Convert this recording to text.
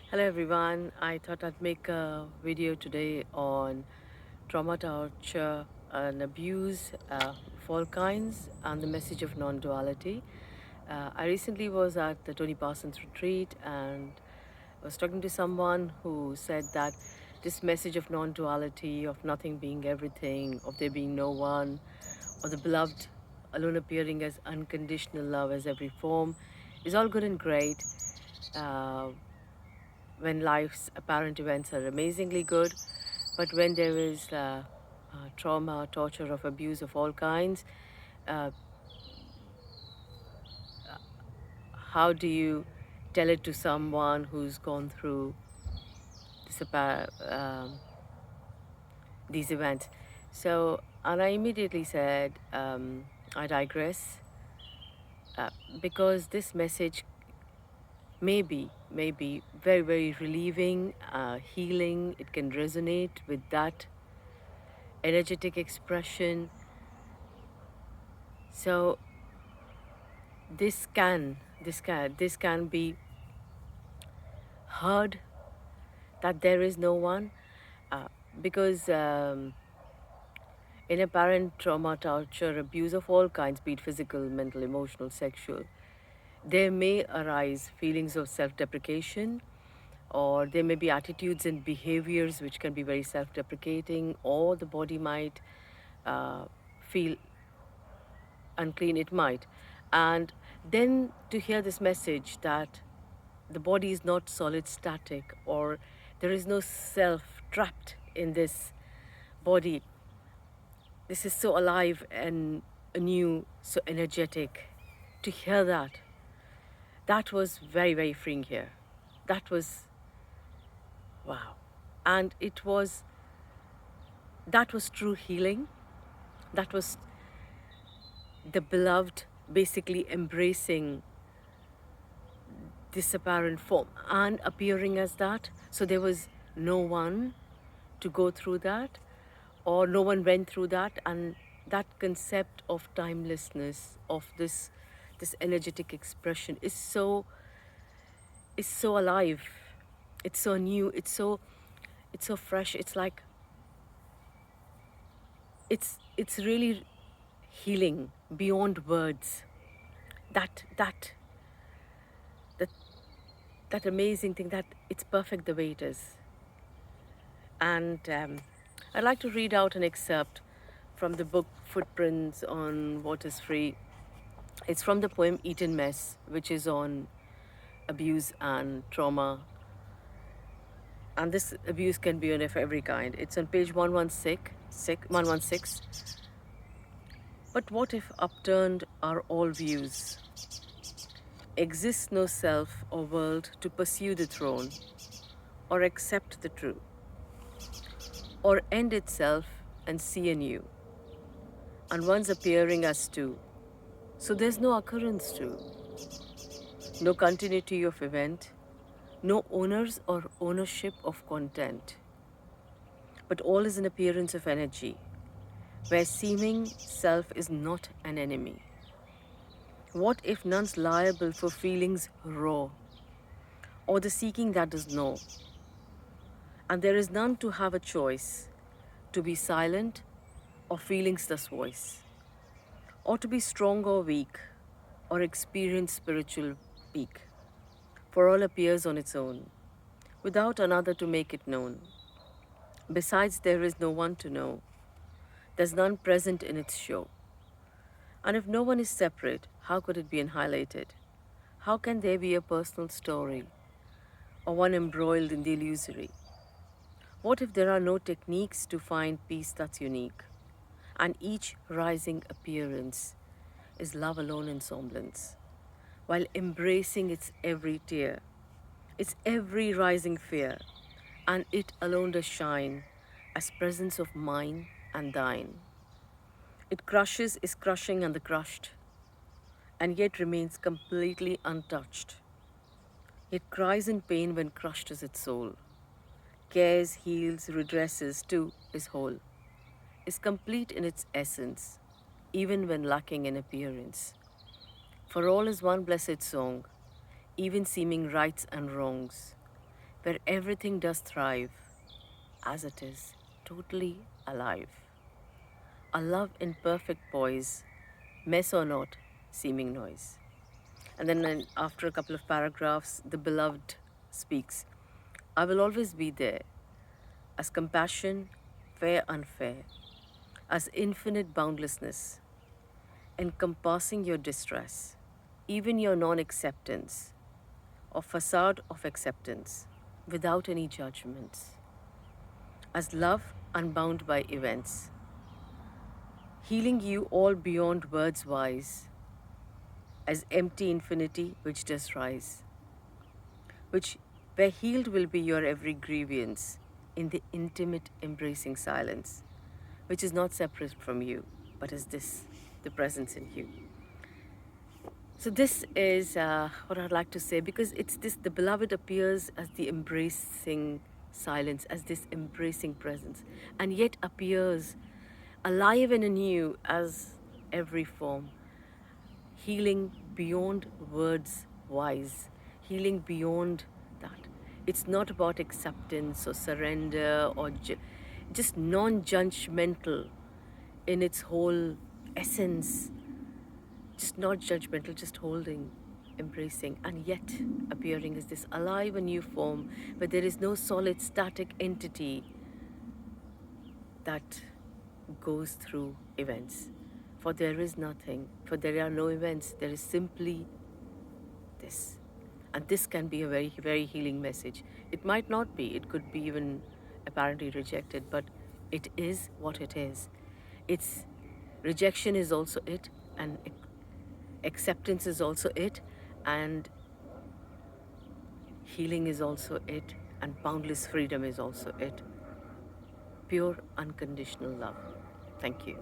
Hello everyone, I thought I'd make a video today on trauma, torture and abuse of all kinds and the message of non-duality. I recently was at the Tony Parsons retreat and I was talking to someone who said that this message of non-duality, of nothing being everything, of there being no one, or the beloved alone appearing as unconditional love as every form is all good and great. Uh, when life's apparent events are amazingly good, but when there is trauma, torture, of abuse of all kinds, uh, how do you tell it to someone who's gone through this, these events? So, and I immediately said, I digress, uh, because this message may be very, very relieving, healing. It can resonate with that energetic expression. So this can be heard, that there is no one, uh, because in apparent trauma, torture, abuse of all kinds, be it physical, mental, emotional, sexual, there may arise feelings of self-deprecation, or there may be attitudes and behaviors which can be very self-deprecating, or the body might uh, feel unclean. It might. And then to hear this message that the body is not solid, static, or there is no self trapped in this body. This is so alive and new, so energetic. To hear that was very, very freeing here. That was wow. And that was true healing. That was the beloved basically embracing this apparent form and appearing as that. So there was no one to go through that, or no one went through that, and that concept of timelessness of this energetic expression is so alive. It's so new. It's so fresh. It's like it's really healing beyond words. That that that that amazing thing, that it's perfect the way it is. And I'd like to read out an excerpt from the book Footprints on What is Free. It's from the poem Eaten Mess, which is on abuse and trauma. And this abuse can be of every kind. It's on page 116. But what if upturned are all views? Exists no self or world to pursue the throne, or accept the true, or end itself and see anew, and one's appearing as two. So there's no occurrence to, no continuity of event, no owners or ownership of content, but all is an appearance of energy, where seeming self is not an enemy. What if none's liable for feelings raw, or the seeking that does know, and there is none to have a choice, to be silent or feelings thus voice, or to be strong or weak, or experience spiritual peak, for all appears on its own, without another to make it known. Besides, there is no one to know. There's none present in its show. And if no one is separate, how could it be annihilated? How can there be a personal story, or one embroiled in the illusory? What if there are no techniques to find peace that's unique, and each rising appearance is love alone in semblance, while embracing its every tear, its every rising fear, and it alone does shine as presence of mine and thine. It crushes, is crushing and the crushed, and yet remains completely untouched. It cries in pain when crushed is its soul. Cares, heals, redresses too, is whole, is complete in its essence, even when lacking in appearance. For all is one blessed song, even seeming rights and wrongs, where everything does thrive as it is, totally alive. A love in perfect poise, mess or not, seeming noise. And then after a couple of paragraphs, the beloved speaks, I will always be there, as compassion, fair unfair, as infinite boundlessness, encompassing your distress, even your non-acceptance, or facade of acceptance, without any judgments, as love unbound by events, healing you all beyond words wise, as empty infinity which does rise, which where healed will be your every grievance in the intimate embracing silence, which is not separate from you, but is this, the presence in you. So this is what I'd like to say, because it's this, the beloved appears as the embracing silence, as this embracing presence, and yet appears alive and anew as every form, healing beyond words wise, healing beyond that. It's not about acceptance or surrender or just non-judgmental in its whole essence, just not judgmental, just holding, embracing, and yet appearing as this alive and new form where there is no solid static entity that goes through events. For there is nothing, for there are no events, there is simply this. And this can be a very, very healing message. It might not be, it could be even apparently rejected, but it is what it is. It's rejection is also it, and acceptance is also it, and healing is also it, and boundless freedom is also it. Pure unconditional love. Thank you.